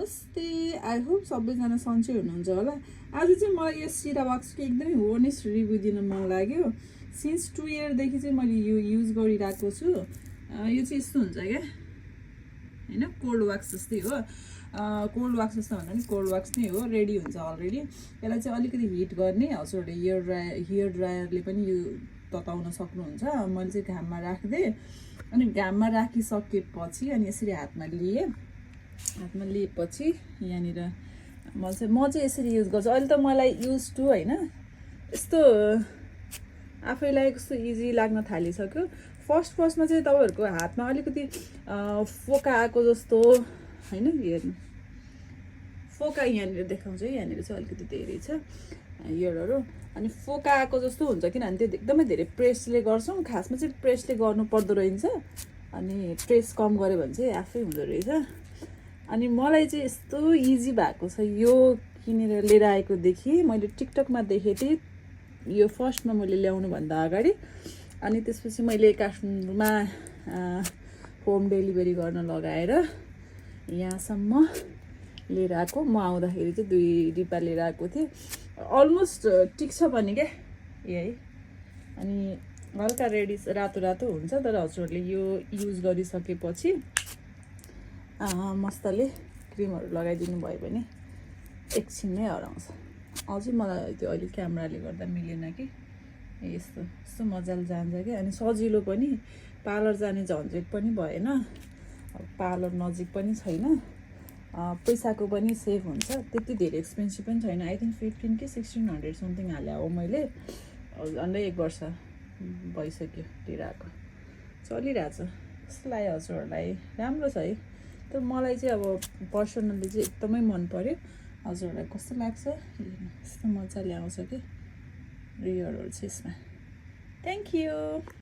नमस्ते, I hope सबैजना सन्चै हुनुहुन्छ होला। आज चाहिँ मलाई यो सिरा वाक्सको एकदमै होनेस्ट रिभ्यू दिन मन लाग्यो। सिन्स 2 इयरदेखि चाहिँ मैले यो युज गरिरहेको छु। यो चाहिँ यस्तो हुन्छ क्या होइन, कोल्ड वाक्स जस्तै हो। कोल्ड वाक्स जस्तो भन्दा पनि कोल्ड वाक्स नै हो, रेडी हुन्छ अलरेडी। यसलाई चाहिँ अलिकति हिट गर्ने हजुरहरूले हेयर ड्रायरले पनि यो तताउन सक्नुहुन्छ। मैले चाहिँ घाममा राख्दै अनि घाममा राखिसकेपछि अनि यसरी हातमा लिएपछि यहाँनिर म चाहिँ यसरी युज गर्छु। अहिले त मलाई युज टु होइन, यस्तो आफैलाई कस्तो इजी लाग्न थालिसक्यो। फर्स्टमा चाहिँ तपाईँहरूको हातमा अलिकति फोका आएको जस्तो होइन, हेर्नु फोका यहाँनिर देखाउँछ, यहाँनिर चाहिँ अलिकति धेरै छ हेयरहरू। अनि फोका आएको जस्तो हुन्छ किनभने त्यो एकदमै धेरै प्रेसले गर्छौँ। खासमा चाहिँ प्रेसले गर्नु पर्दो रहेछ, अनि प्रेस कम गऱ्यो भने चाहिँ आफै हुँदो रहेछ। अनि मलाई चाहिँ यस्तो इजी भएको छ यो किनेर लिएर आएकोदेखि। मैले टिकटकमा देखेँ थिएँ यो फर्स्टमा मैले ल्याउनुभन्दा अगाडि, अनि त्यसपछि मैले काठमाडौँमा होम डेलिभरी गर्न लगाएर यहाँसम्म लिएर आएको। म आउँदाखेरि चाहिँ 2 डिब्बा लिएर आएको थिएँ। अलमोस्ट ठिक छ भने क्या यही। अनि हल्का रेडी रातो हुन्छ, तर हजुरहरूले यो युज गरिसकेपछि मस्तले क्रिमहरू लगाइदिनु भयो भने एकछिनमै हराउँछ। अझै मलाई त्यो अहिले क्यामेराले गर्दा मिलेन कि यस्तो मजाले जान्छ क्या। अनि सजिलो पनि, पार्लर जाने झन्झट पनि भएन, पार्लर नजिक पनि छैन, पैसाको पनि सेभ हुन्छ। त्यति धेरै एक्सपेन्सिभ पनि छैन। आई थिङ्क 15 कि 1600 समथिङ हाले हो। मैले झन्डै 1 वर्ष भइसक्यो लिएर आएको, चलिरहेछ। कस्तो लाग्यो हजुरहरूलाई? राम्रो छ है। तर मलाई चाहिँ अब पर्सनल्ली चाहिँ एकदमै मन पर्यो। हजुरहरूलाई कस्तो लाग्छ? यस्तो मजाले आउँछ कि रियरहरू चाहिँ यसमा। Thank you.